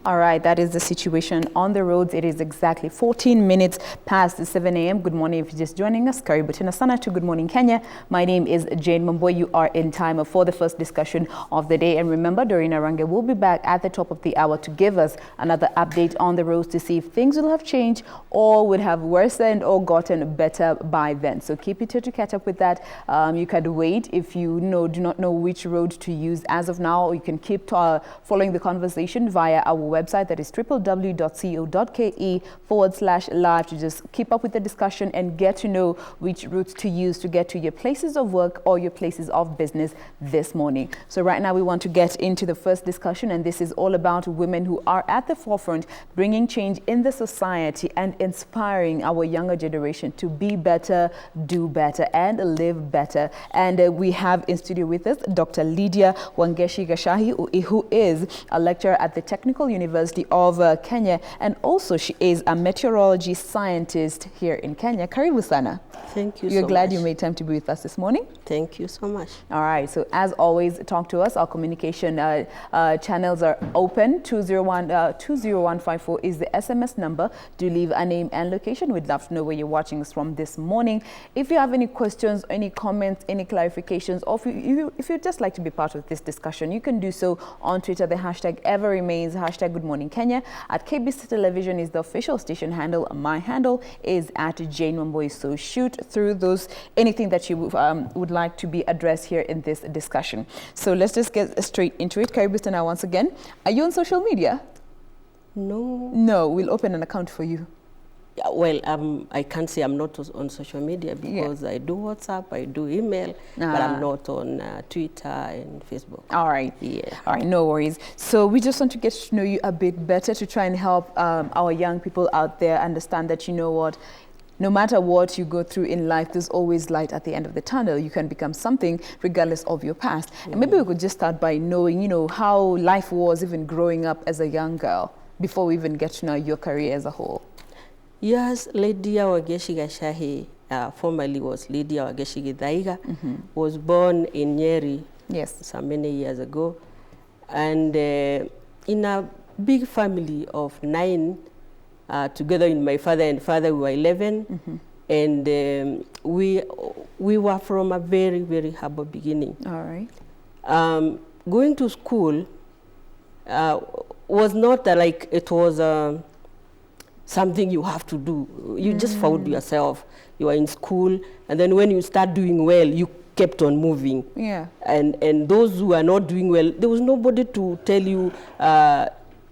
All right, that is the situation on the roads. It is exactly 14 minutes past 7 a.m. Good morning if you're just joining us. Karibu tena sana to Good Morning Kenya. My name is Jane Mamboy. You are in time for the first discussion of the day. And remember, Doreen Arange will be back at the top of the hour to give us another update on the roads to see if things will have changed or would have worsened or gotten better by then. So keep it here to catch up with that. You can wait if you do not know which road to use as of now, or you can keep following the conversation via our website, that is www.co.ke/live, to just keep up with the discussion and get to know which routes to use to get to your places of work or your places of business this morning. So right now we want to get into the first discussion, and this is all about women who are at the forefront, bringing change in the society and inspiring our younger generation to be better, do better, and live better. And we have in studio with us Dr. Lydia Wangeshi Gashahi, who is a lecturer at the Technical University of Kenya, and also she is a meteorology scientist here in Kenya. Karibu sana. Thank you so much. You're glad you made time to be with us this morning? Thank you so much. All right, so as always, talk to us. Our communication channels are open. 20154 is the SMS number. Do leave a name and location. We'd love to know where you're watching us from this morning. If you have any questions, any comments, any clarifications, or if you'd just like to be part of this discussion, you can do so on Twitter. The hashtag ever remains hashtag Good Morning Kenya. At KBC Television is the official station handle. My handle is at Jane Mamboy. So shoot through those, anything that you would like to be addressed here in this discussion. So let's just get straight into it. Karibu sana once again. Are you on social media? No. No, we'll open an account for you. Yeah, well, I can't say I'm not on social media because I do WhatsApp, I do email, but I'm not on Twitter and Facebook. All right. Yeah. All right, no worries. So we just want to get to know you a bit better to try and help our young people out there understand that, you know what, no matter what you go through in life, there's always light at the end of the tunnel. You can become something regardless of your past. And maybe we could just start by knowing, how life was even growing up as a young girl before we even get to know your career as a whole. Yes, Lydia Wangeshi Gashahi, formerly was Lydia Wangeshi Githaiga, was born in Nyeri so many years ago. And in a big family of 9, together with my father and father, we were 11. And we were from a very, very humble beginning. All right. Going to school was not like it was something you have to do. You just found yourself. You are in school, and then when you start doing well, you kept on moving. Yeah. And those who are not doing well, there was nobody to tell you,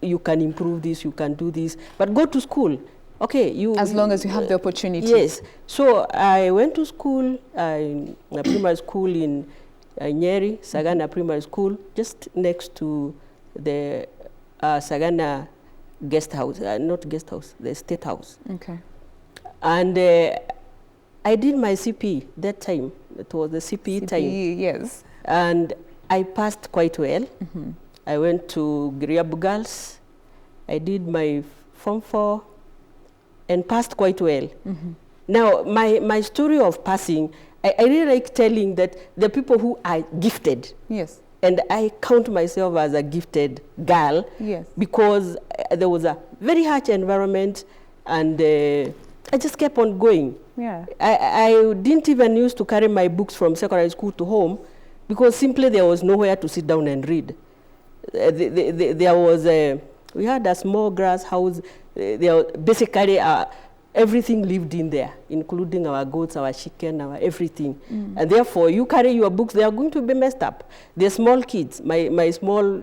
you can improve this, you can do this, but go to school. Okay, as long as you have the opportunity. Yes. So I went to school, a primary school in Nyeri, Sagana Primary School, just next to the Sagana guest house, not guest house, the state house. Okay. And I did my CP that time. It was the CPE time. Yes. And I passed quite well. I went to Giriabu Girls. I did my Form 4 and passed quite well. Now, my story of passing, I really like telling that the people who are gifted. Yes. And I count myself as a gifted girl. Yes. Because there was a very harsh environment, and I just kept on going. Yeah. I didn't even used to carry my books from secondary school to home because simply there was nowhere to sit down and read. There was we had a small grass house. Basically, everything lived in there, including our goats, our chicken, our everything. And therefore, you carry your books, they are going to be messed up. They're small kids. My small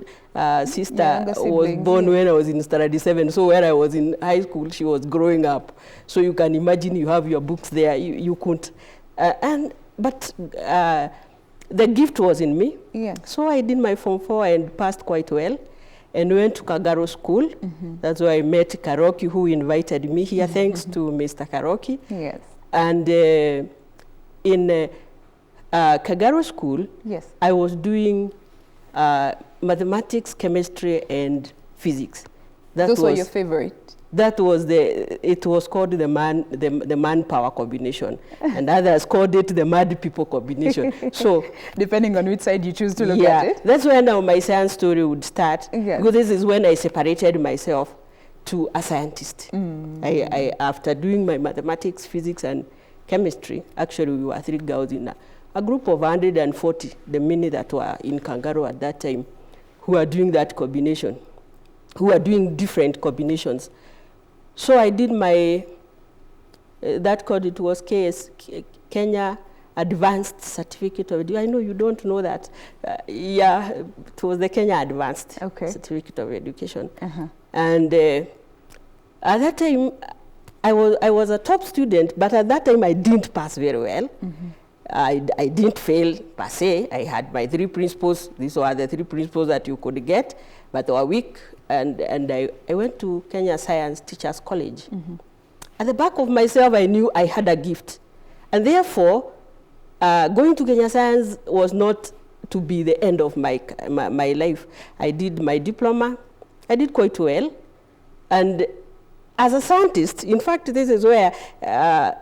sister was born when I was in Standard 7. So when I was in high school, she was growing up. So you can imagine you have your books there. You couldn't. But the gift was in me. Yeah. So I did my Form 4 and passed quite well. And went to Kagaro School. That's where I met Karoki, who invited me here, thanks to Mr. Karoki. Yes. And in Kagaro School, I was doing mathematics, chemistry, and physics. Those were your favorite? That was it was called the manpower combination, and others called it the mad people combination. So depending on which side you choose to look at it. That's where now my science story would start. Yes. Because this is when I separated myself to a scientist. After doing my mathematics, physics, and chemistry, actually we were 3 girls in a group of 140, the many that were in Kangaroo at that time, who are doing that combination, who are doing different combinations. So I did my, that code, it was Kenya Advanced Certificate of Education. I know you don't know that. Yeah, it was the Kenya Advanced Certificate of Education. And at that time, I was a top student, but at that time I didn't pass very well. I didn't fail per se. I had my 3 principles. These were the 3 principles that you could get, but they were weak. And I went to Kenya Science Teachers College. At the back of myself, I knew I had a gift. And therefore, going to Kenya Science was not to be the end of my life. I did my diploma. I did quite well. And as a scientist, in fact, this is where I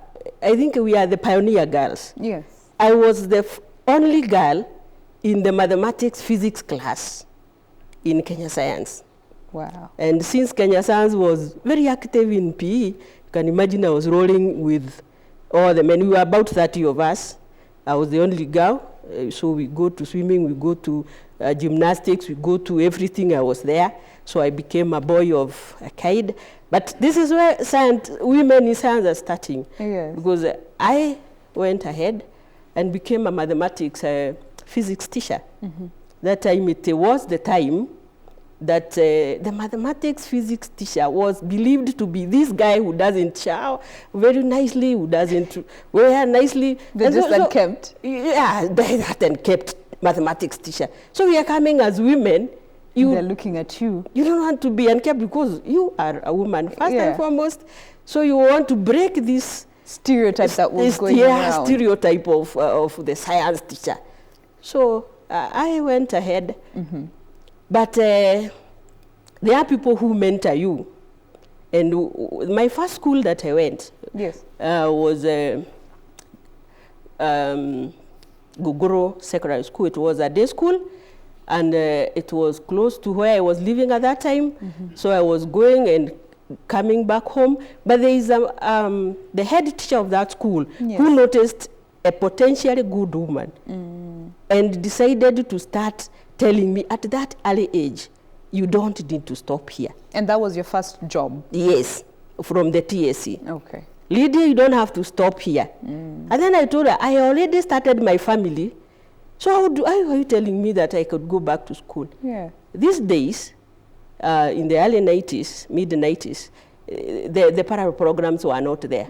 think we are the pioneer girls. Yes. I was the only girl in the mathematics physics class in Kenya Science. Wow. And since Kenya Science was very active in PE, you can imagine I was rolling with all the men. We were about 30 of us. I was the only girl. So we go to swimming, we go to gymnastics, we go to everything. I was there. So I became a boy of a kind. But this is where women in science are starting. Yes. Because I went ahead and became a mathematics physics teacher. That time, it was the time that the mathematics physics teacher was believed to be this guy who doesn't shower very nicely, who doesn't wear nicely. They just unkept. Yeah, that unkept mathematics teacher. So we are coming as women. They're looking at you. You don't want to be unkept because you are a woman, first and foremost. So you want to break this stereotype that was going around. Stereotype of the science teacher. So I went ahead. But there are people who mentor you. And my first school that I went was Guguro Secondary School. It was a day school, and it was close to where I was living at that time. So I was going and coming back home. But there is the head teacher of that school who noticed a potentially good woman and decided to start telling me at that early age, you don't need to stop here. And that was your first job? Yes, from the TSC. Okay. Lydia, you don't have to stop here. And then I told her, I already started my family, so why are you telling me that I could go back to school? Yeah. These days, in the early 90s, mid-90s, the parallel programs were not there.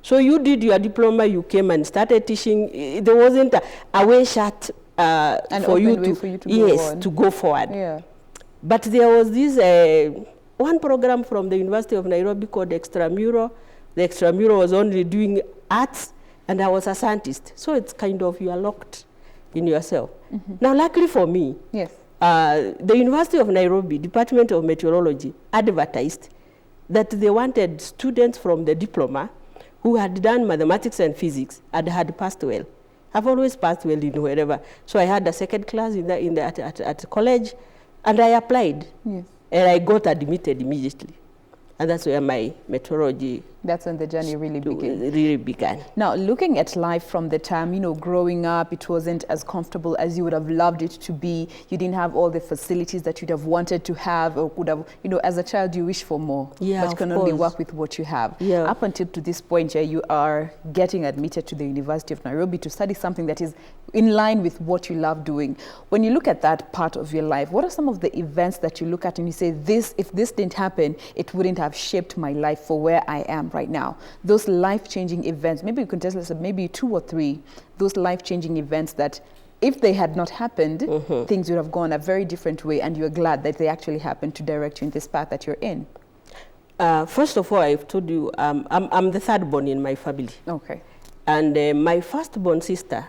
So you did your diploma, you came and started teaching. There wasn't a way shut for you to go forward. Yeah. But there was this one program from the University of Nairobi called Extramural. The Extramural was only doing arts, and I was a scientist. So it's kind of, you are locked in yourself. Now, luckily for me, the University of Nairobi, Department of Meteorology, advertised that they wanted students from the diploma who had done mathematics and physics and had passed well. I've always passed well in wherever. So I had a second class at college, and I applied. Yes. And I got admitted immediately. And that's where my meteorology... That's when the journey really began. Now, looking at life from the time, growing up, it wasn't as comfortable as you would have loved it to be. You didn't have all the facilities that you'd have wanted to have, or could have, as a child, you wish for more. Yeah, but you can only work with what you have. Yeah. Up until to this point, you are getting admitted to the University of Nairobi to study something that is in line with what you love doing. When you look at that part of your life, what are some of the events that you look at and you say, if this didn't happen, it wouldn't have shaped my life for where I am right now? Those life-changing events, maybe you can tell us maybe 2 or 3, those life-changing events that if they had not happened, things would have gone a very different way, and you're glad that they actually happened to direct you in this path that you're in. First of all, I've told you, I'm the third born in my family. Okay. And my first-born sister,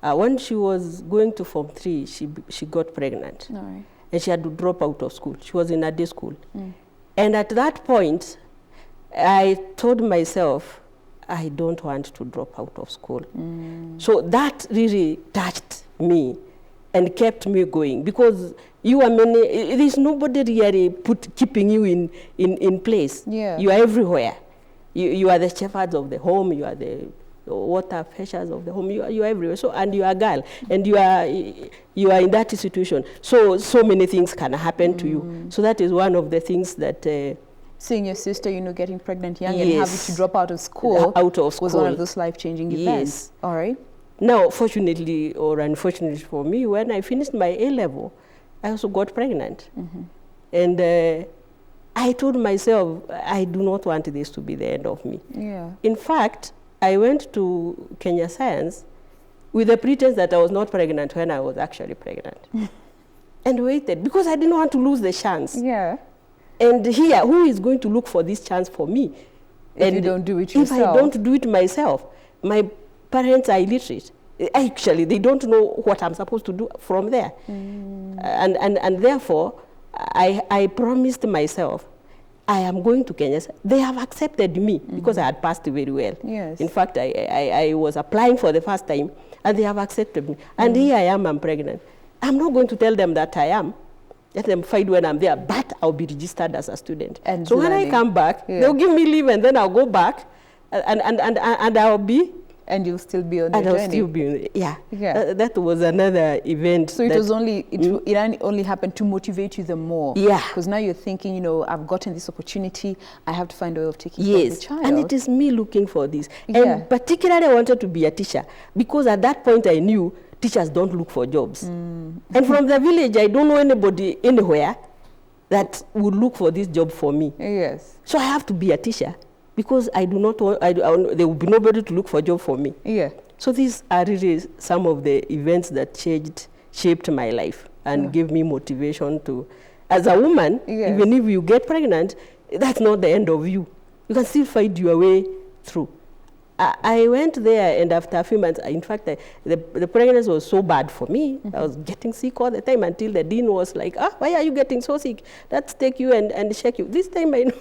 when she was going to Form 3, she got pregnant. All right. And she had to drop out of school. She was in a day school. And at that point, I told myself, I don't want to drop out of school. So that really touched me and kept me going, because there's nobody really keeping you in place. Yeah. You are everywhere. You are the shepherds of the home, you are the water fetchers of the home, you are everywhere. So, and you are a girl, and you are in that situation. So many things can happen to you. So that is one of the things that seeing your sister, getting pregnant young Yes. and having to drop out of school, was one school. of those life-changing events. Yes. All right. Now, fortunately or unfortunately for me, when I finished my A-level, I also got pregnant. And I told myself, I do not want this to be the end of me. Yeah. In fact, I went to Kenya Science with the pretense that I was not pregnant when I was actually pregnant. And waited, because I didn't want to lose the chance. Yeah. And here, who is going to look for this chance for me? If you don't do it If I yourself. don't do it myself, my parents are illiterate. Actually, they don't know what I'm supposed to do from there. And therefore, I promised myself, I am going to Kenya. They have accepted me because I had passed very well. Yes. In fact, I was applying for the first time, and they have accepted me. And here I am, I'm pregnant. I'm not going to tell them that I am. Let them find when I'm there, but I'll be registered as a student. And so when I come back, they'll give me leave, and then I'll go back, and I'll be. And you'll still be on the And journey. I'll still be, Yeah. That was another event. So it was only, it only happened to motivate you the more. Yeah. Because now you're thinking, I've gotten this opportunity, I have to find a way of taking care of the Yes, child. and it is me looking for this. Yeah. And particularly I wanted to be a teacher, because at that point I knew teachers don't look for jobs. And from the village, I don't know anybody anywhere that would look for this job for me. Yes. So I have to be a teacher, because I do not want, there will be nobody to look for a job for me. Yeah. So these are really some of the events that shaped my life and gave me motivation to, as a woman, Yes. even if you get pregnant, that's not the end of you. You can still find your way through. I went there, and after a few months, in fact, the pregnancy was so bad for me. I was getting sick all the time, until the dean was like, why are you getting so sick? Let's take you and check you. This time I know.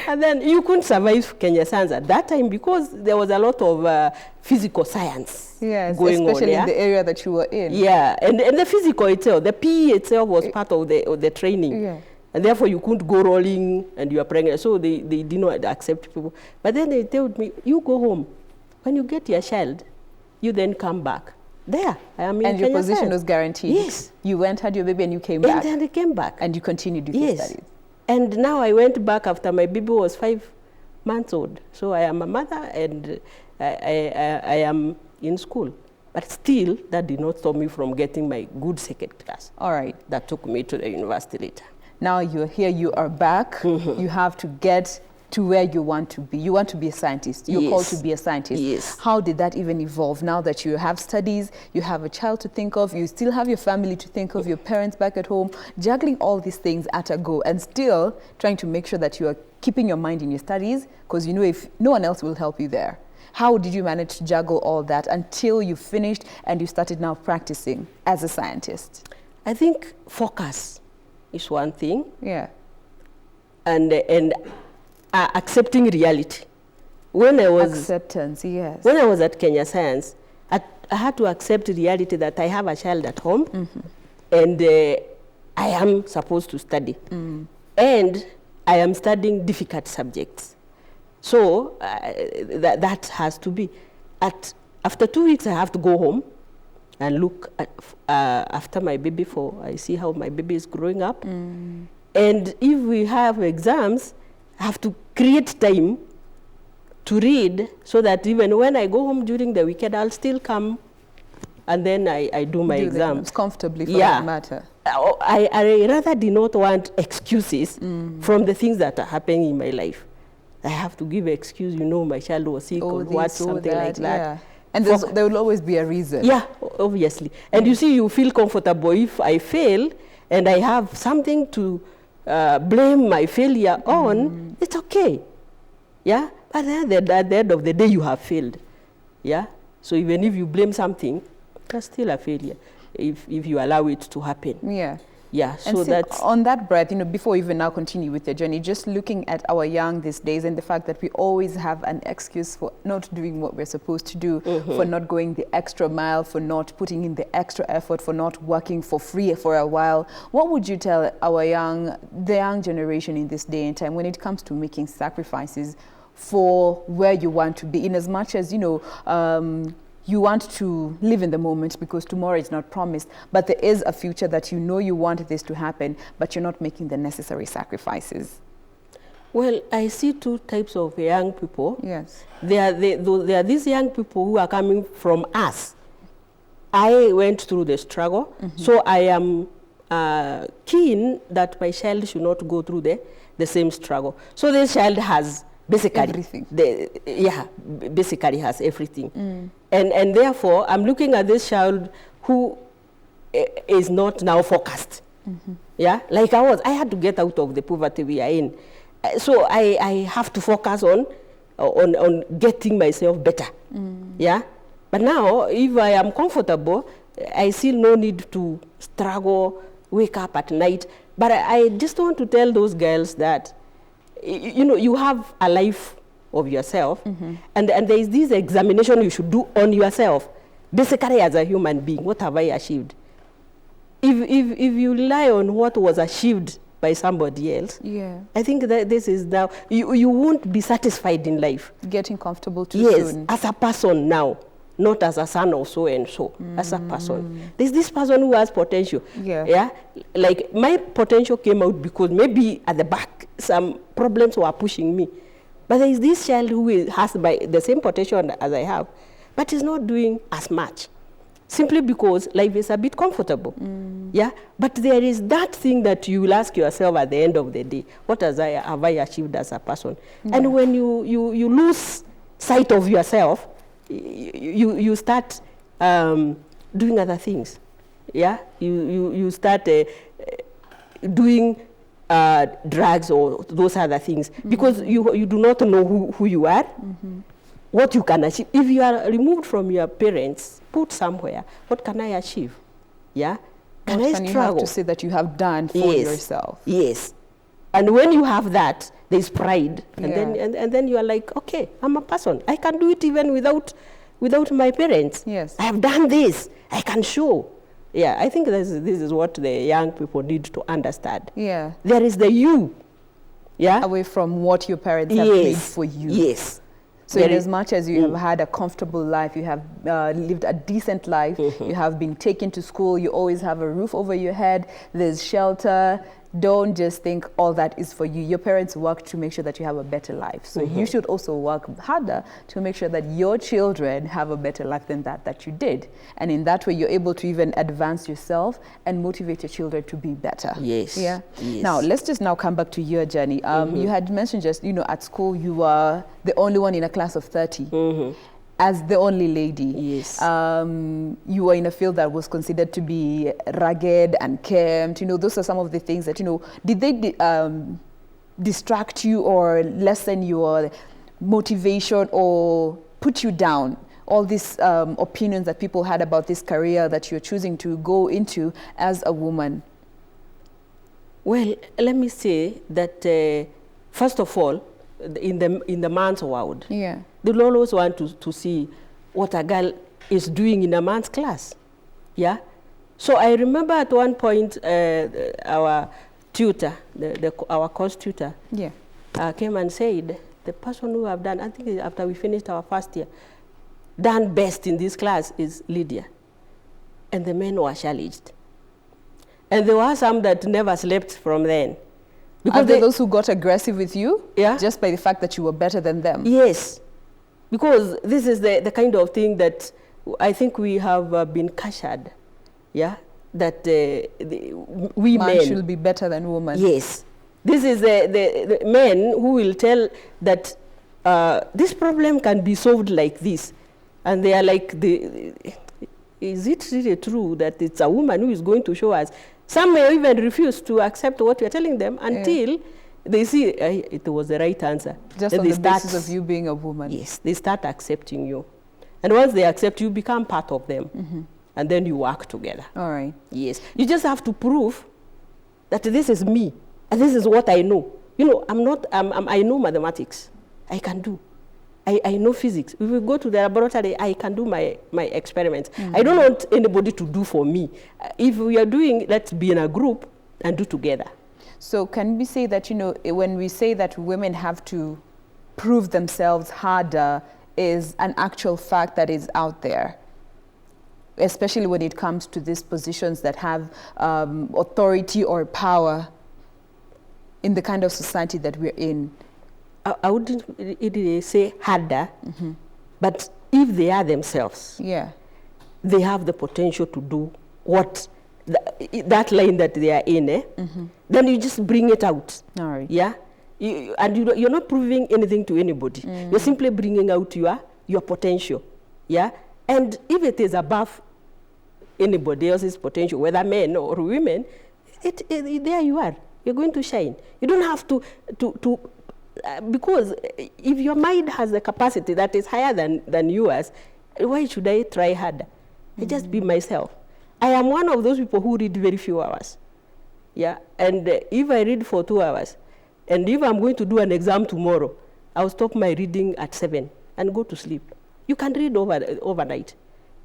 And then you couldn't survive Kenya Science at that time, because there was a lot of physical science going on. Especially in the area that you were in. Yeah, and the physical itself, the PE itself was part of the training. Yeah. And therefore you couldn't go rolling and you are pregnant. So they did not accept people. But then they told me, you go home. When you get your child, you then come back. There, I am in And your Kenya position Science. was guaranteed. Yes. You went, had your baby, and you came And back. then I came back. And you continued with your Yes. studies. And now I went back after my baby was 5 months old. So I am a mother, and I am in school. But still, that did not stop me from getting my good second class. All right. That took me to the university later. Now you're here, you are back. You have to get to where you want to be. You want to be a scientist. You're called to be a scientist. Yes. How did that even evolve? Now that you have studies, you have a child to think of, you still have your family to think of, your parents back at home, juggling all these things at a go, and still trying to make sure that you are keeping your mind in your studies, because you know if no one else will help you there. How did you manage to juggle all that until you finished and you started now practicing as a scientist? I think focus is one thing, Yeah. and accepting reality. When I was Acceptance, yes. when I was at Kenya Science, I had to accept reality that I have a child at home, and I am supposed to study, and I am studying difficult subjects. So that has to be. After 2 weeks, I have to go home and look at, after my baby, I see how my baby is growing up. And if we have exams, I have to create time to read, so that even when I go home during the weekend, I'll still come and then I do my exam. Comfortably, for that matter. I rather do not want excuses from the things that are happening in my life. I have to give excuse, my child was sick or what, something like that. Yeah. And there will always be a reason. Yeah, obviously. And you see, you feel comfortable if I fail and I have something to blame my failure on, it's okay. Yeah, but then at the end of the day, you have failed. Yeah, so even if you blame something, that's still a failure. if you allow it to happen. Yeah. Yeah, And so see, that's... on that breath, before we even now continue with your journey, just looking at our young these days and the fact that we always have an excuse for not doing what we're supposed to do, for not going the extra mile, for not putting in the extra effort, for not working for free for a while. What would you tell the young generation in this day and time when it comes to making sacrifices for where you want to be, in as much as, you want to live in the moment because tomorrow is not promised, but there is a future that you want this to happen, but you're not making the necessary sacrifices? Well, I see two types of young people. Yes. There are these young people who are coming from us. I went through the struggle, so I am keen that my child should not go through the same struggle. So this child has basically everything. Basically has everything. And therefore, I'm looking at this child who is not now focused. Yeah, like I had to get out of the poverty we are in. So I have to focus on getting myself better. Yeah, but now if I am comfortable, I still no need to struggle, wake up at night. But I just want to tell those girls that, you have a life of yourself, and there is this examination you should do on yourself, basically as a human being. What have I achieved? If you rely on what was achieved by somebody else, I think that this is now, you won't be satisfied in life. Getting comfortable too Yes, soon. as a person now, not as a son of so and so, as a person. There's this person who has potential. Yeah, like my potential came out because maybe at the back some problems were pushing me. But there is this child who has the same potential as I have, but is not doing as much, simply because life is a bit comfortable. Yeah, but there is that thing that you will ask yourself at the end of the day, what have I achieved as a person? And when you lose sight of yourself, you start doing other things. Yeah, you start doing drugs or those other things, because you do not know who you are, what you can achieve. If you are removed from your parents, put somewhere, what can I achieve? Yeah, can I struggle? You have to say that you have done for yourself. Yes, and when you have that, there is pride, and then you are like, okay, I'm a person. I can do it even without my parents. Yes, I have done this. I can show. Yeah, I think this is what the young people need to understand. Yeah, there is the you. Yeah, away from what your parents have made for you. Yes. So in as much as you have had a comfortable life, you have lived a decent life, you have been taken to school, you always have a roof over your head, there's shelter, don't just think all that is for you. Your parents work to make sure that you have a better life. So you should also work harder to make sure that your children have a better life than that you did. And in that way, you're able to even advance yourself and motivate your children to be better. Yes. Yeah. Yes. Now, let's just now come back to your journey. You had mentioned just, at school, you were the only one in a class of 30. As the only lady. Yes. You were in a field that was considered to be rugged and camped. Those are some of the things that, did they distract you or lessen your motivation or put you down? All these opinions that people had about this career that you're choosing to go into as a woman. Well, let me say that, first of all, in the man's world, they will always want to see what a girl is doing in a man's class. Yeah. So I remember at one point our tutor, our course tutor, came and said, the person who have done, I think after we finished our first year, done best in this class is Lydia. And the men were challenged. And there were some that never slept from then. Because are there those who got aggressive with you? Yeah. Just by the fact that you were better than them? Yes. Because this is the kind of thing that I think we have been casured. Yeah. That we men should be better than women. Yes. This is the men who will tell that this problem can be solved like this. And they are like, is it really true that it's a woman who is going to show us? Some may even refuse to accept what you're telling them until they see it was the right answer. Just on the basis of you being a woman. Yes, they start accepting you. And once they accept you, become part of them. and then you work together. All right. Yes. You just have to prove that this is me, and this is what I know. You know, I know mathematics. I can do. I know physics. If we go to the laboratory, I can do my experiments. I don't want anybody to do for me. If we are doing, let's be in a group and do together. So can we say that, you know, when we say that women have to prove themselves harder is an actual fact that is out there, especially when it comes to these positions that have authority or power in the kind of society that we're in? I wouldn't say harder, but if they are themselves, Yeah. they have the potential to do what that line that they are in, then you just bring it out. All right. Yeah, you're not proving anything to anybody. You're simply bringing out your potential. Yeah, and if it is above anybody else's potential, whether men or women, there you are. You're going to shine. You don't have to because if your mind has a capacity that is higher than yours, why should I try harder? I just be myself. I am one of those people who read very few hours. Yeah, and if I read for 2 hours, and if I'm going to do an exam tomorrow, I'll stop my reading at 7 and go to sleep. You can read overnight,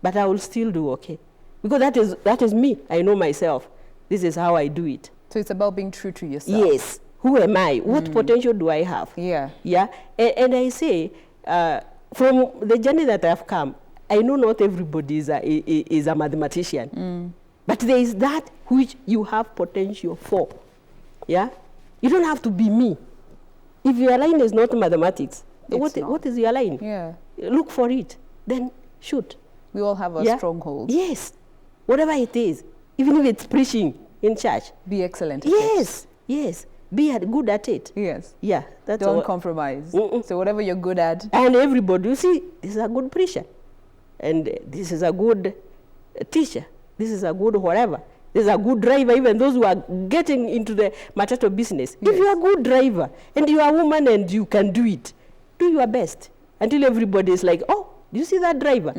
but I will still do okay. Because that is me. I know myself. This is how I do it. So it's about being true to yourself. Yes. Who am I? What potential do I have? Yeah. Yeah. And I say, from the journey that I've come, I know not everybody is a mathematician. But there is that which you have potential for. Yeah? You don't have to be me. If your line is not mathematics, what is your line? Yeah. Look for it. Then shoot. We all have a stronghold. Yes. Whatever it is. Even if it's preaching in church. Be excellent at it. Yes. Be good at it. Yes. Yeah. Don't compromise. So whatever you're good at. And everybody, you see, this is a good preacher. And this is a good teacher. This is a good whatever. This is a good driver, even those who are getting into the matatu business. Yes. If you are a good driver and you are a woman and you can do it, do your best until everybody is like, oh, do you see that driver?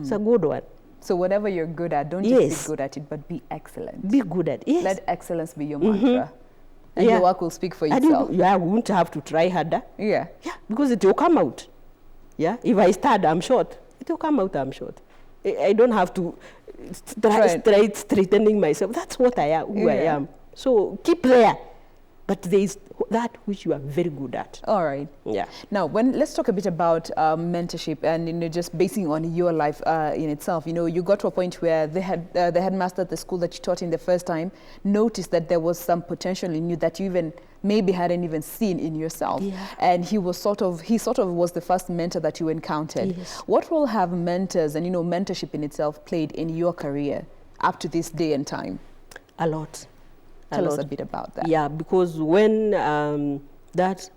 It's a good one. So whatever you're good at, don't just be good at it, but be excellent. Be good at it. Yes. Let excellence be your mantra. And your work will speak for itself. We won't have to try harder. Yeah. Yeah, because it will come out. Yeah, if I start, I'm short. It will come out, I'm short. I don't have to try straightening myself. That's what I am, who I am. So keep there. But there is that which you are very good at. All right. Yeah. Now, let's talk a bit about mentorship and just basing on your life in itself. You got to a point where the headmaster at the school that you taught in the first time noticed that there was some potential in you that you even maybe hadn't even seen in yourself. Yeah. And he sort of was the first mentor that you encountered. Yes. What role have mentors and mentorship in itself played in your career up to this day and time? A lot. Tell us a bit about that. Yeah, because when that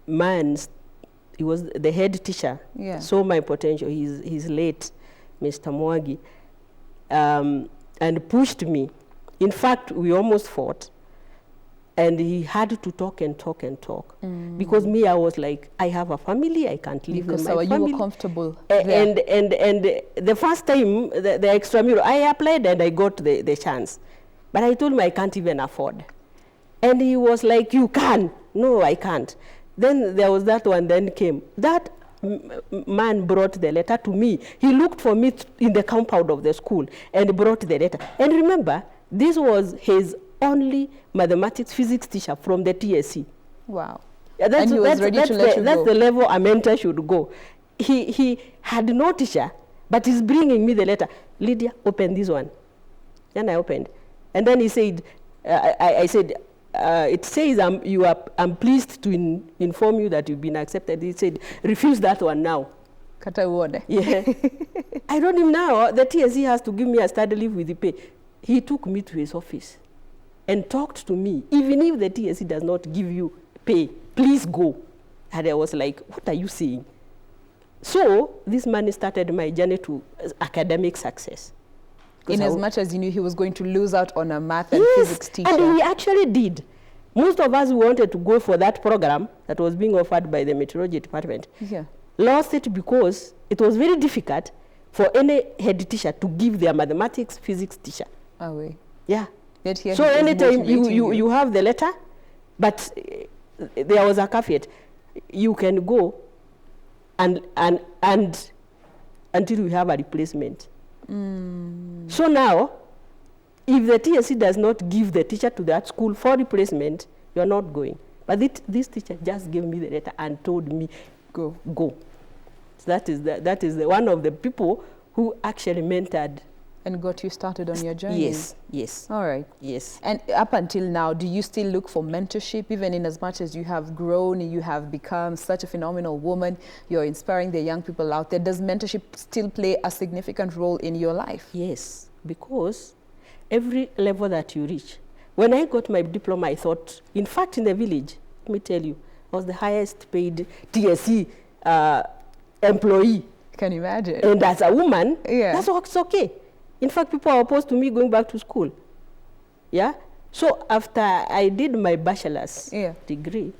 man, he was the head teacher, saw my potential, he's late, Mr. Mwagi, and pushed me. In fact, we almost fought. And he had to talk and talk and talk. Because me, I was like, I have a family, I can't live with my family. You were comfortable. And the first time, the extramural, I applied and I got the chance. But I told him I can't even afford. And he was like, you can. No, I can't. Then there was that one then came. That man brought the letter to me. He looked for me in the compound of the school and brought the letter. And remember, this was his only mathematics physics teacher from the TSC. Wow. And he was ready to let you go. That's the level a mentor should go. He had no teacher, but he's bringing me the letter. Lydia, open this one. Then I opened. And then he said, I said, it says I'm pleased to inform you that you've been accepted. He said, refuse that one now. Yeah. I told him now, the TSC has to give me a study leave with the pay. He took me to his office and talked to me. Even if the TSC does not give you pay, please go. And I was like, what are you saying? So this man started my journey to academic success. In as much as you knew he was going to lose out on a math and physics teacher. And he actually did. Most of us who wanted to go for that program that was being offered by the meteorology department lost it because it was very difficult for any head teacher to give their mathematics, physics teacher. Away. Yeah. Yet here So he is anytime motivating you have the letter, but there was a caveat. You can go and until we have a replacement. So now, if the TSC does not give the teacher to that school for replacement, you are not going. But this teacher just gave me the letter and told me, go. So that is one of the people who actually mentored. And got you started on your journey. Yes. All right. Yes. And up until now, do you still look for mentorship, even in as much as you have grown, you have become such a phenomenal woman, you're inspiring the young people out there? Does mentorship still play a significant role in your life? Yes, because every level that you reach. When I got my diploma, I thought, in fact, in the village, let me tell you, I was the highest paid TSC employee. Can you imagine? And as a woman, Yeah. that's okay. In fact, people are opposed to me going back to school. Yeah? So after I did my bachelor's degree,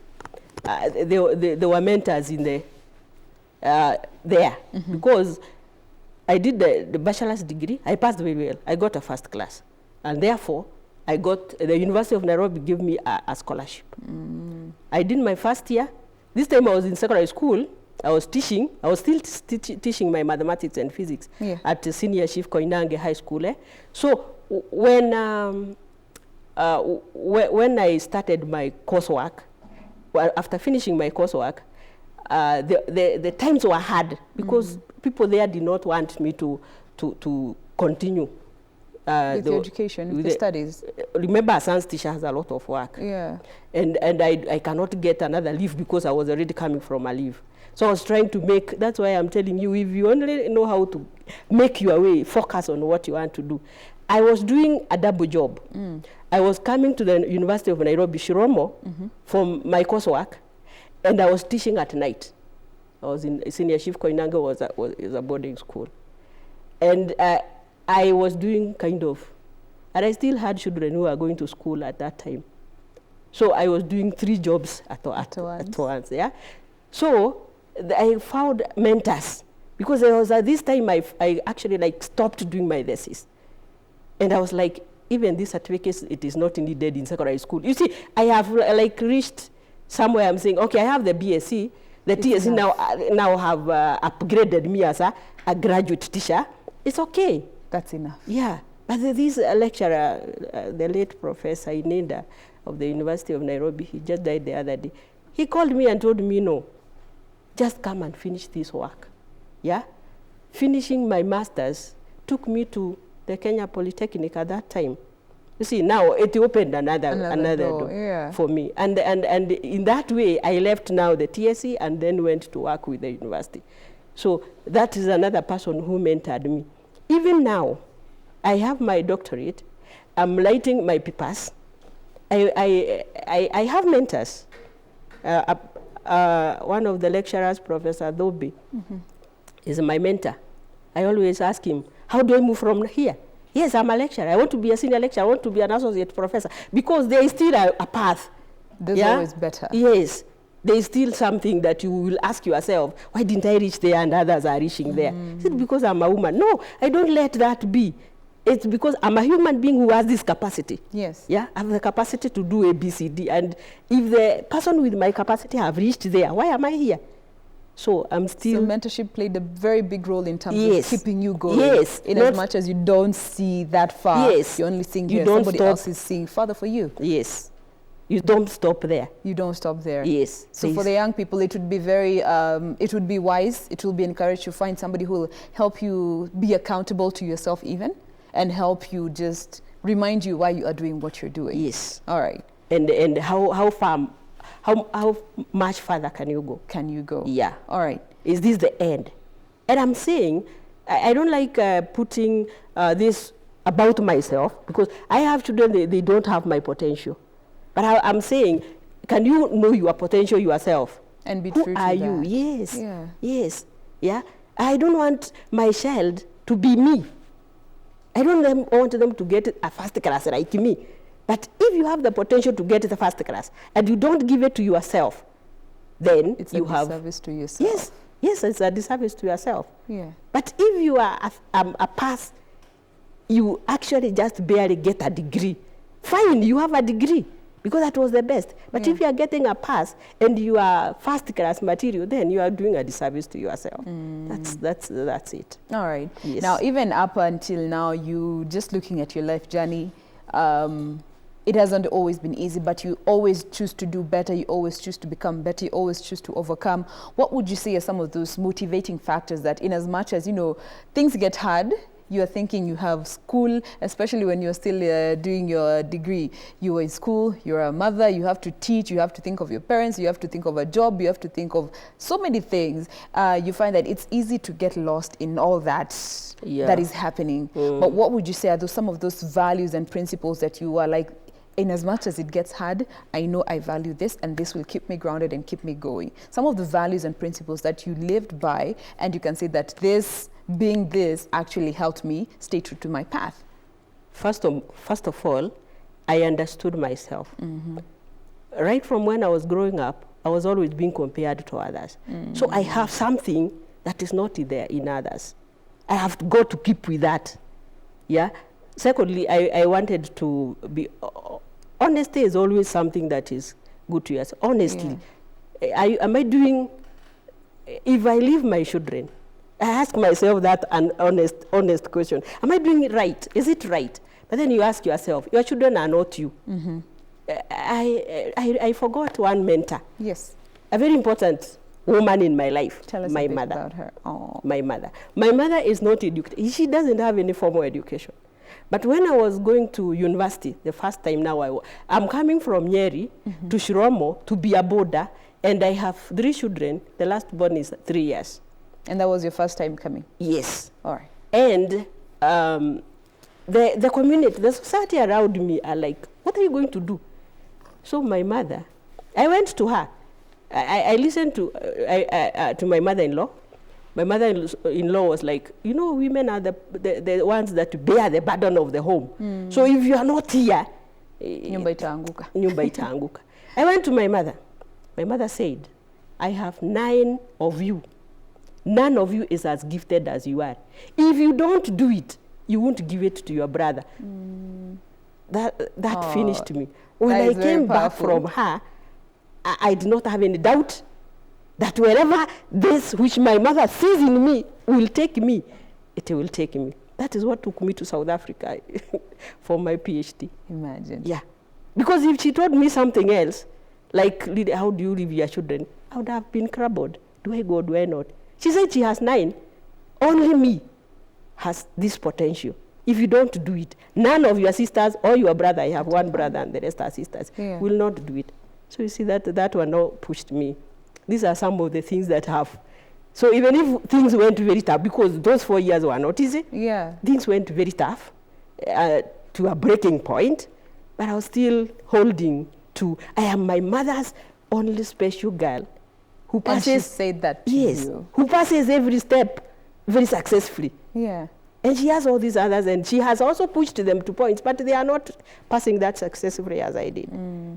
there were mentors in there, because I did the bachelor's degree. I passed very well. I got a first class. And therefore, the University of Nairobi gave me a scholarship. I did my first year. This time I was in secondary school. I was teaching. I was still teaching my mathematics and physics at the Senior Chief Koinange High School. So when I started my coursework, well, after finishing my coursework, the times were hard because people there did not want me to continue. With the education, with the studies. Remember, a science teacher has a lot of work. Yeah. And I cannot get another leave because I was already coming from a leave. So I was trying to make, that's why I'm telling you, if you only know how to make your way, focus on what you want to do. I was doing a double job. I was coming to the University of Nairobi, Shiromo, for my coursework, and I was teaching at night. I was in Senior Chief Koinange was a boarding school. And I was doing kind of, and I still had children who were going to school at that time. So I was doing 3 jobs at once. Yeah? So I found mentors, because there was at this time I actually stopped doing my thesis. And I was like, even this certificate, it is not needed in secondary school. You see, I have reached somewhere. I'm saying, okay, I have the BSc. The TSC now have upgraded me as a graduate teacher. It's okay. That's enough. Yeah. But this lecturer, the late Professor Inenda of the University of Nairobi, he just died the other day. He called me and told me, no, just come and finish this work. Yeah? Finishing my master's took me to the Kenya Polytechnic at that time. You see, now it opened another door for me. And in that way, I left now the TSC and then went to work with the university. So that is another person who mentored me. Even now, I have my doctorate. I'm writing my papers. I have mentors. One of the lecturers, Professor Dobi, is my mentor. I always ask him, how do I move from here? Yes, I'm a lecturer. I want to be a senior lecturer. I want to be an associate professor. Because there is still a path. There's always better. Yes. There is still something that you will ask yourself, why didn't I reach there and others are reaching there? Is it because I'm a woman? No, I don't let that be. It's because I'm a human being who has this capacity. Yes. Yeah, I have the capacity to do A, B, C, D. And if the person with my capacity have reached there, why am I here? So I'm still... So mentorship played a very big role in terms of keeping you going. Yes. In as much as you don't see that far. Yes. You're only seeing here. Somebody else is seeing farther for you. Yes. You don't stop there. You don't stop there. Yes. So for the young people, it would be very, it would be wise, it will be encouraged to find somebody who will help you be accountable to yourself even, and help you just remind you why you are doing what you're doing. Yes. All right. And how far, how much further can you go? Can you go? Yeah. All right. Is this the end? And I'm saying, I don't like putting this about myself, because I have children, they don't have my potential. But I'm saying, can you know your potential yourself? And be true to that. Who are you? Yes. Yeah. Yes. Yeah. I don't want my child to be me. I don't want them to get a first class like me. But if you have the potential to get the first class and you don't give it to yourself, then it's you a have service to yourself. Yes. Yes, it's a disservice to yourself. Yeah. But if you are a pass, you actually just barely get a degree. Fine, you have a degree because that was the best. But if you are getting a pass and you are first class material, then you are doing a disservice to yourself. That's it. All right. Yes. Now, even up until now, you just looking at your life journey, it hasn't always been easy, but you always choose to do better. You always choose to become better. You always choose to overcome. What would you say are some of those motivating factors that, in as much as, you know, things get hard, you are thinking you have school, especially when you're still doing your degree. You are in school, you're a mother, you have to teach, you have to think of your parents, you have to think of a job, you have to think of so many things. You find that it's easy to get lost in all that that is happening. But what would you say are some of those values and principles that you are like, in as much as it gets hard, I know I value this and this will keep me grounded and keep me going. Some of the values and principles that you lived by, and you can say that this, being this, actually helped me stay true to my path. First of all, I understood myself. Right from when I was growing up, I was always being compared to others. So I have something that is not there in others. I have got to keep with that. Yeah. Secondly, I wanted to be, honesty is always something that is good to us. Honestly, am I doing, if I leave my children, I ask myself that an honest question. Am I doing it right? Is it right? But then you ask yourself, your children are not you. I forgot one mentor. Yes. A very important woman in my life. Tell us my a bit mother. about her. Oh. My mother. My mother is not educated. She doesn't have any formal education. But when I was going to university, the first time now, I'm coming from Nyeri to Shiromo to be a boarder, and I have 3 children. The last born is 3 years. And that was your first time coming? Yes. All right. And the community, the society around me are like, what are you going to do? So my mother, I went to her. I listened to my mother-in-law. My mother-in-law was like, you know, women are the ones that bear the burden of the home. So if you are not here, nyumba itaanguka. Nyumba itaanguka. I went to my mother. My mother said, I have 9 of you. None of you is as gifted as you are. If you don't do it, you won't give it to your brother. That finished me. When I came back from her, I did not have any doubt that wherever this which my mother sees in me will take me, it will take me. That is what took me to South Africa for my PhD. Imagine. Yeah. Because if she told me something else, like, how do you leave your children? I would have been troubled. Do I go, do I not? She said she has 9. Only me has this potential. If you don't do it, none of your sisters or your brother, I have 1 brother and the rest are sisters, will not do it. So you see that one now pushed me. These are some of the things that have. So even if things went very tough, because those 4 years were not easy, things went very tough to a breaking point, but I was still holding to, I am my mother's only special girl who passes. And she said that to you. Who passes every step very successfully. Yeah. And she has all these others, and she has also pushed them to points, but they are not passing that successfully as I did.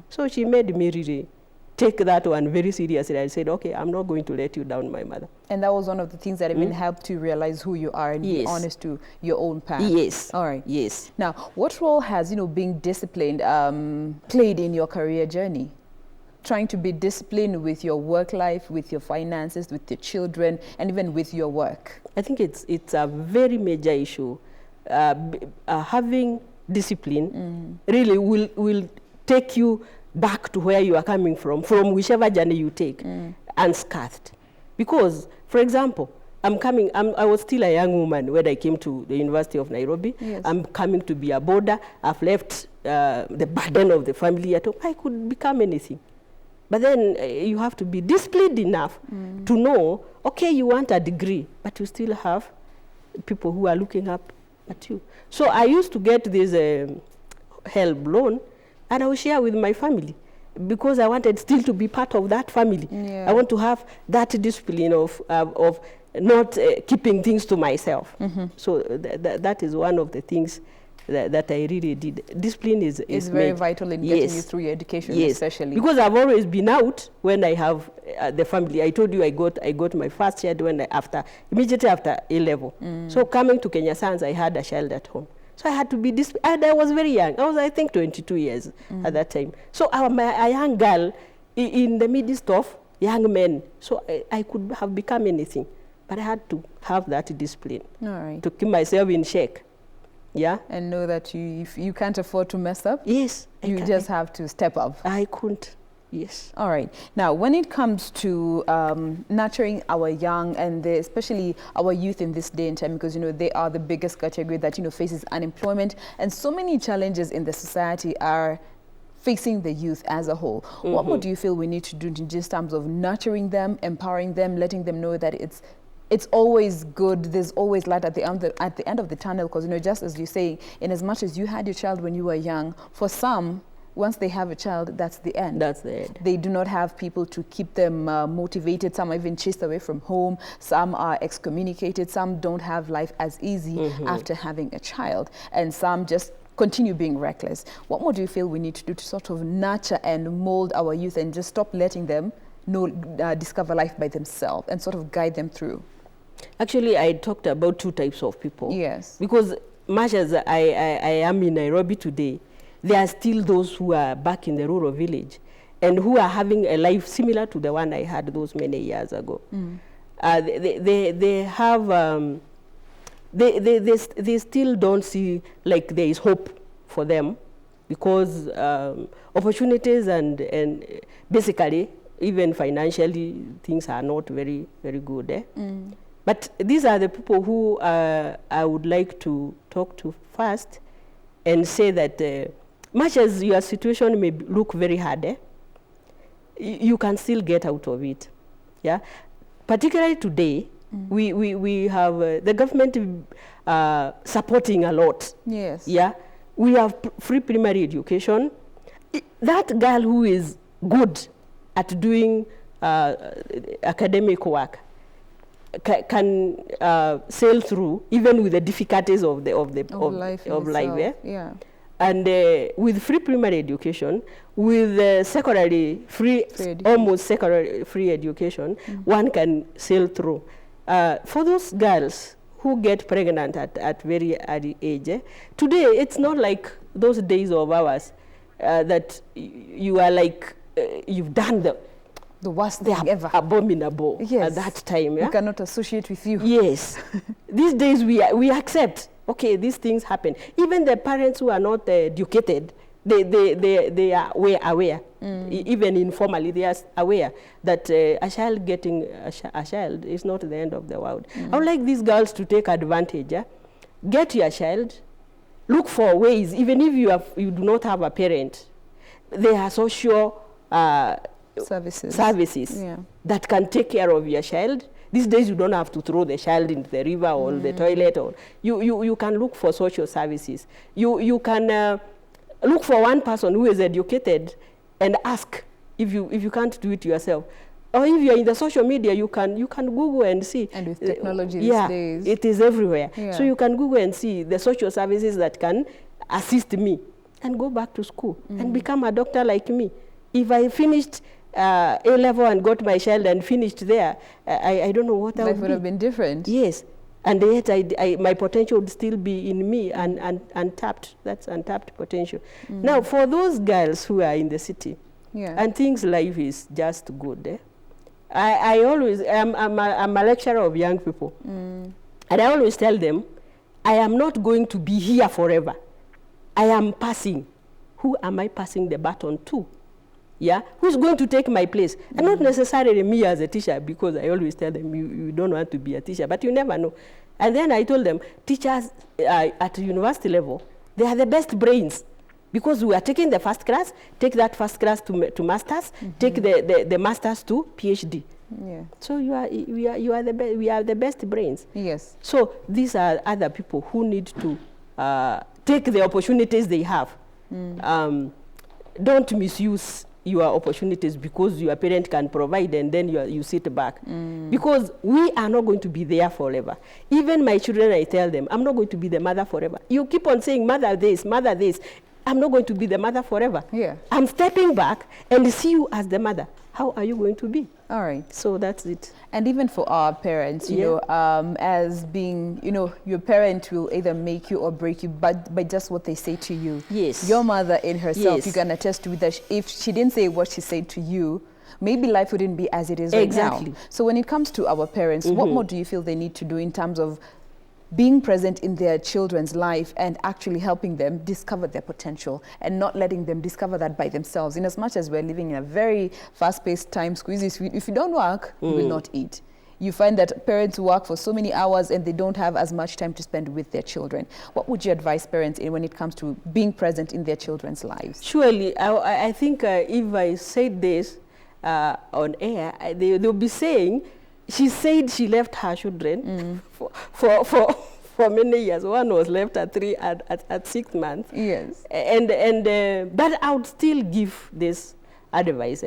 So she made me really take that one very seriously. I said, okay, I'm not going to let you down, my mother. And that was one of the things that even helped you realize who you are and be honest to your own path. Yes. All right. Yes. Now, what role has, being disciplined played in your career journey? Trying to be disciplined with your work life, with your finances, with your children, and even with your work? I think it's a very major issue. Having discipline really will take you back to where you are coming from whichever journey you take, unscathed. Because, for example, I was still a young woman when I came to the University of Nairobi. Yes. I'm coming to be a boarder. I've left the burden of the family at home. I could become anything. But then you have to be disciplined enough to know, okay, you want a degree, but you still have people who are looking up at you. So I used to get this HELB loan, and I would share with my family because I wanted still to be part of that family. Yeah. I want to have that discipline of not keeping things to myself. So that is one of the things that I really did. Discipline is very vital in getting you through your education, especially. Because I've always been out when I have the family. I told you I got my first child immediately after A-level. So coming to Kenya Science, I had a child at home. So I had to be and I was very young. I think 22 years at that time. So a young girl in the midst of young men. So I could have become anything, but I had to have that discipline to keep myself in check. Yeah. And know that if you can't afford to mess up, yes, you just have to step up. I couldn't. Yes. All right. Now, when it comes to nurturing our young and especially our youth in this day and time, because, they are the biggest category that, faces unemployment, and so many challenges in the society are facing the youth as a whole. What more do you feel we need to do in just terms of nurturing them, empowering them, letting them know that it's always good, there's always light at the end of the tunnel, because, just as you say, in as much as you had your child when you were young, for some, once they have a child, that's the end. That's the end. They do not have people to keep them motivated. Some are even chased away from home. Some are excommunicated. Some don't have life as easy after having a child. And some just continue being reckless. What more do you feel we need to do to sort of nurture and mold our youth and just stop letting them discover life by themselves and sort of guide them through? Actually, I talked about two types of people. Yes. Because much as I am in Nairobi today, there are still those who are back in the rural village and who are having a life similar to the one I had those many years ago. They have, they still don't see like there is hope for them, because opportunities and basically even financially things are not very, very good. But these are the people who I would like to talk to first and say that much as your situation may look very hard, you can still get out of it. Yeah, particularly today, we have the government supporting a lot. Yes. Yeah, we have free primary education. That girl who is good at doing academic work can sail through even with the difficulties of life. Yeah. And with free primary education, with secondary almost secondary free education, one can sail through. For those girls who get pregnant at very early age, today it's not like those days of ours that you are like, you've done the worst thing ever. Abominable at that time. We cannot associate with you. Yes. These days we accept. Okay, these things happen. Even the parents who are not educated, they are aware. Even informally, they are aware that a child getting a child is not the end of the world. I would like these girls to take advantage. Get your child, look for ways, even if you do not have a parent, there are social services that can take care of your child. These days, you don't have to throw the child into the river or the toilet. Or you can look for social services. You can look for one person who is educated and ask if you can't do it yourself. Or if you're in the social media, you can Google and see. And with technology these days. It is everywhere. Yeah. So you can Google and see the social services that can assist me and go back to school and become a doctor like me. If I finished A-level and got my child and finished there, I don't know what I would be. Life would have been different. Yes. And yet my potential would still be in me and untapped. That's untapped potential. Now, for those girls who are in the city and thinks life is just good, I always, I'm a lecturer of young people. And I always tell them, I am not going to be here forever. I am passing. Who am I passing the baton to? Yeah, who's going to take my place? And not necessarily me as a teacher, because I always tell them, you don't want to be a teacher, but you never know. And then I told them, teachers at university level, they are the best brains, because we are taking the first class, take that first class to masters, take the masters to PhD. Yeah. So we are the best brains. Yes. So these are other people who need to take the opportunities they have. Don't misuse your opportunities because your parent can provide and then you sit back. Because we are not going to be there forever. Even my children, I tell them, I'm not going to be the mother forever. You keep on saying, mother this, I'm not going to be the mother forever. Yeah. I'm stepping back and see you as the mother. How are you going to be? All right. So that's it. And even for our parents, you Yeah. know, as being, you know, your parent will either make you or break you, but by just what they say to you. Yes. Your mother in herself, Yes. you can attest to that. If she didn't say what she said to you, maybe life wouldn't be as it is right Exactly. now. So when it comes to our parents, what more do you feel they need to do in terms of being present in their children's life and actually helping them discover their potential and not letting them discover that by themselves? In as much as we're living in a very fast-paced time squeeze, if you don't work, you will not eat. You find that parents work for so many hours and they don't have as much time to spend with their children. What would you advise parents in when it comes to being present in their children's lives? Surely, I think if I said this on air, they'll be saying, she said she left her children for many years. One was left at 6 months. Yes. But I would still give this advice.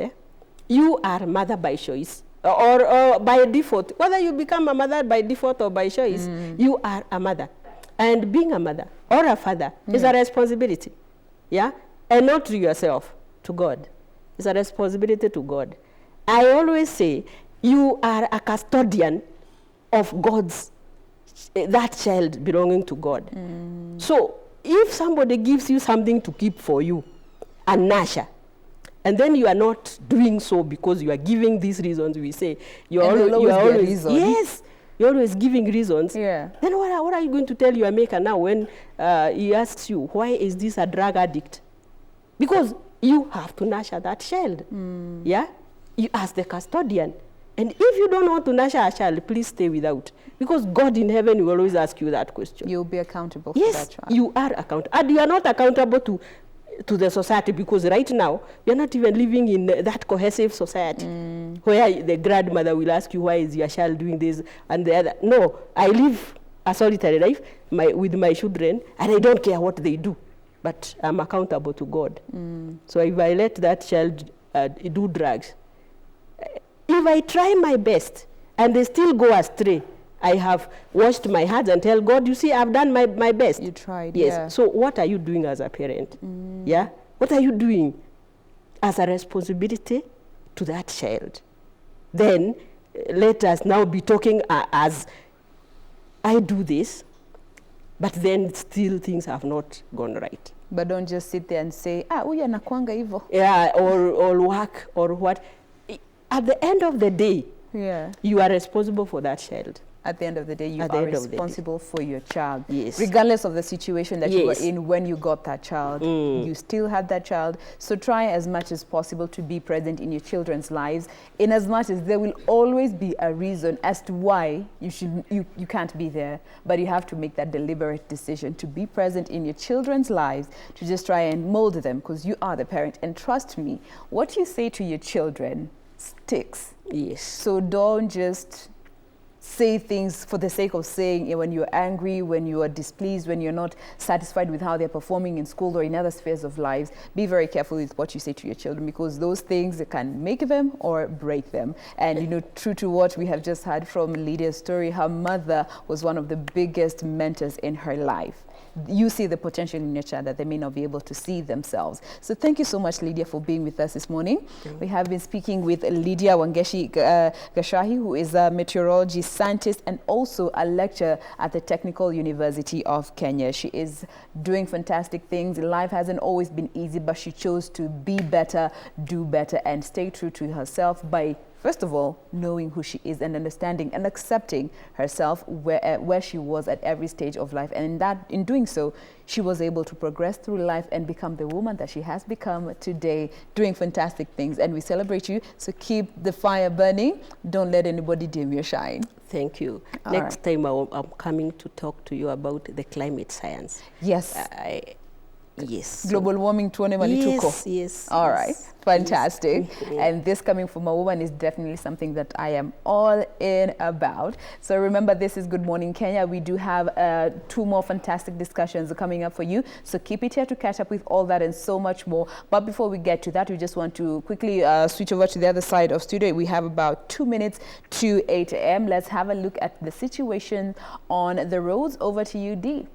You are a mother by choice or by default. Whether you become a mother by default or by choice, you are a mother. And being a mother or a father is a responsibility. Yeah? And not to yourself, to God. It's a responsibility to God. I always say, you are a custodian of God's, that child belonging to God. So if somebody gives you something to keep for you and nurture, and then you are not doing so because you are giving these reasons, we say, you're always yes, you're always giving reasons. Yeah. Then what are you going to tell your maker now when he asks you, why is this a drug addict? Because you have to nurture that child. Yeah? You as the custodian. And if you don't want to nurture a child, please stay without. Because God in heaven will always ask you that question. You'll be accountable Yes, for that child. you are accountable. And you are not accountable to the society, because right now, you're not even living in that cohesive society where the grandmother will ask you, why is your child doing this and the other. No, I live a solitary life with my children, and I don't care what they do. But I'm accountable to God. So if I let that child do drugs, if I try my best and they still go astray, I have washed my hands and tell God, you see, I've done my best. You tried, yes. yeah. So what are you doing as a parent? Yeah. What are you doing as a responsibility to that child? Then let us now be talking as I do this, but then still things have not gone right. But don't just sit there and say, huyu anakuanga hivyo. Yeah, or work or what. At the end of the day, Yeah. you are responsible for that child. At the end of the day, you At the are end of the day. responsible for your child. Yes. Regardless of the situation that you were Yes. in when you got that child, you still had that child. So try as much as possible to be present in your children's lives, in as much as there will always be a reason as to why you can't be there. But you have to make that deliberate decision to be present in your children's lives, to just try and mold them, because you are the parent. And trust me, what you say to your children sticks. Yes. So don't just say things for the sake of saying it when you're angry, when you are displeased, when you're not satisfied with how they're performing in school or in other spheres of lives. Be very careful with what you say to your children, because those things can make them or break them. And, you know, true to what we have just heard from Lydia's story, her mother was one of the biggest mentors in her life. You see the potential in your child that they may not be able to see themselves. So thank you so much, Lydia, for being with us this morning. We have been speaking with Lydia Wangeshi Gashahi, who is a meteorology scientist and also a lecturer at the Technical University of Kenya. She is doing fantastic things. Life hasn't always been easy, but she chose to be better, do better, and stay true to herself by, first of all, knowing who she is and understanding and accepting herself where she was at every stage of life. And in doing so, she was able to progress through life and become the woman that she has become today, doing fantastic things. And we celebrate you. So keep the fire burning. Don't let anybody dim your shine. Thank you. All Next time I'm coming to talk to you about the climate science. Yes. Yes. Global warming tuone malituko. Yes, yes. All right. yes. Fantastic. Yes. And this coming from a woman is definitely something that I am all in about. So remember, this is Good Morning Kenya. We do have 2 more fantastic discussions coming up for you. So keep it here to catch up with all that and so much more. But before we get to that, we just want to quickly switch over to the other side of studio. We have about 2 minutes to 8 a.m. Let's have a look at the situation on the roads. Over to you, Dee.